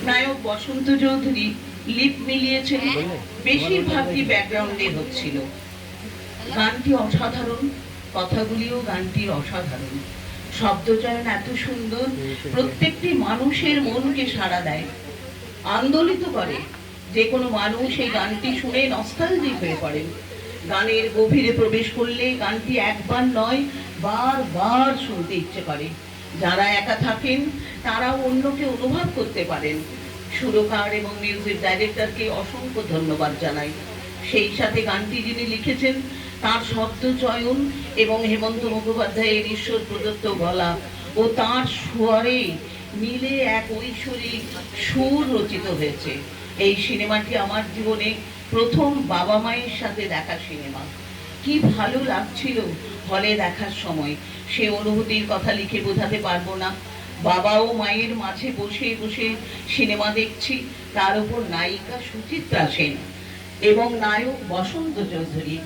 নায়ক বসন্ত Chowdhury lip মিলিয়েছেন, বেশিরভাগই ব্যাকগ্রাউন্ডে হচ্ছিল। গানটি অসাধারণ, কথাগুলিও গানটির অসাধারণ, শব্দচয়ন এত সুন্দর, প্রত্যেকটি মানুষের মনকে সাড়া দেয়, আন্দোলিত করে। যে কোনো মানুষ এই গানটি শুনে নস্টালজিক হয়ে পড়েন। গানের গভীরে প্রবেশ করলে গানটি একবার নয় বারবার শুনতে ইচ্ছে করে। যারা একা থাকেন তারাও অন্যকে অনুভব করতে পারেন। সুরকার এবং মিউজিক ডাইরেক্টরকে অসংখ্য ধন্যবাদ জানাই। সেই সাথে গানটি যিনি লিখেছেন তার শব্দ চয়ন এবং হেমন্ত মুখোপাধ্যায়ের ঈশ্বর প্রদত্ত গলা ও তার স্বরে মিলে এক ঐশ্বরিক সুর রচিত হয়েছে। এই সিনেমাটি আমার জীবনে প্রথম বাবা মায়ের সাথে দেখা সিনেমা। কি ভালো লাগছিল হলে দেখার সময়, সে অনুভূতির কথা লিখে বোঝাতে পারবো না। বাবা ও মায়ের মাঝে বসে বসে সিনেমা দেখছি, তার উপর নায়িকা সুচিত্রা সেন এবং নায়ক বসন্ত চৌধুরী,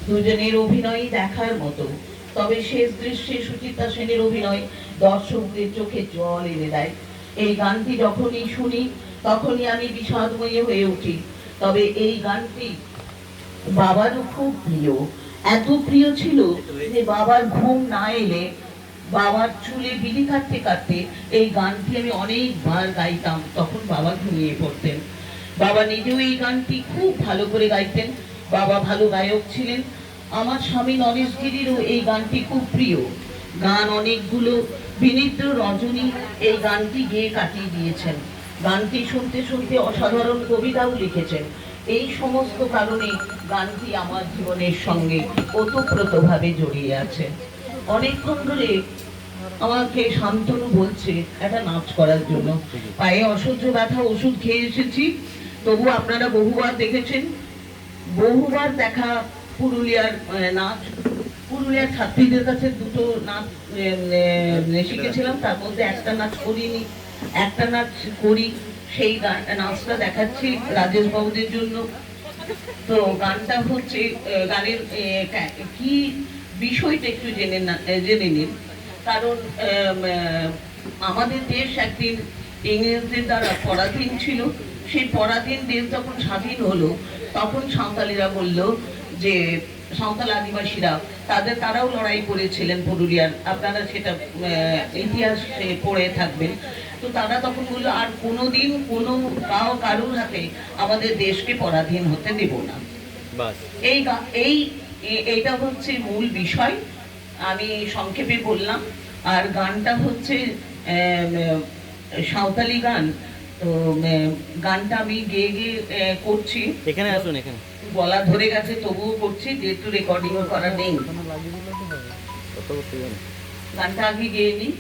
দুজনের অভিনয় দেখার মতো। তবে শেষ দৃশ্যে সুচিত্রা সেনের অভিনয় দর্শকদের চোখে জল এনে দেয়। এই গানটি যখনই শুনি তখনই আমি বিষাদময়ী হয়ে উঠি। তবে এই গানটি বাবারও খুব প্রিয়, এত প্রিয় ছিল যে বাবার ঘুম না এলে বাবার চুলে বিলি কাটতে কাটতে এই গানটি আমি অনেকবার গাইতাম, তখন বাবা ঘুমিয়ে পড়তেন। বাবা নিজেও এই গানটি খুব ভালো করে গাইতেন, বাবা ভালো গায়ক ছিলেন। আমার স্বামী নরেশ গিরিরও এই গানটি খুব প্রিয়। গান অনেকগুলো, বিনীত রজনী এই গানটি গেয়ে কাটিয়ে দিয়েছেন। গানটি শুনতে শুনতে অসাধারণ কবিতাও লিখেছেন। এই সমস্ত কারণে গানটি আমার জীবনের সঙ্গে ওতপ্রোতভাবে জড়িয়ে আছে। অনেকক্ষণ ধরে আমাকে শান্তনু বলছে একটা নাচ করার জন্য। পায়ে অসহ্য ব্যথা, ওষুধ খেয়ে এসেছি, তবু আপনারা বহুবার দেখেছেন, বহুবার দেখা পুরুলিয়ার নাচ। পুরুলিয়ার ছাত্রীদের কাছে দুটো নাচ শিখেছিলাম, তার মধ্যে একটা নাচ করিনি, একটা নাচ করি। সেই নাচটা দেখাচ্ছি রাজেশ বাবুদের জন্য। তো গানটা হচ্ছে, গানের কি বিষয়টা একটু জেনে নিন। কারণ আমাদের দেশ একদিন ইংরেজদের দ্বারা পরাধীন ছিল। সেই পরাধীন দেশ যখন স্বাধীন হলো তখন সাঁওতালিরা বলল যে, সাঁওতাল আদিবাসীরা তারাও লড়াই করেছিলেন পুরুলিয়ার, আপনারা সেটা ইতিহাসে পড়ে থাকবেন। তো তারা তখন বললো আর কোনোদিন কোনো কারোর হাতে আমাদের দেশকে পরাধীন হতে দেব না। এইটা হচ্ছে মূল বিষয়, আমি সংক্ষেপে বললাম। আর গানটা হচ্ছে সাঁওতালি গান। তো গানটা আমি গেয়ে গেয়ে করছি। এখানে আসুন, এখানে গলা ধরে গেছে তবুও করছি, যেহেতু রেকর্ডিং করা নেই। গানটা আগে গেয়ে নিই।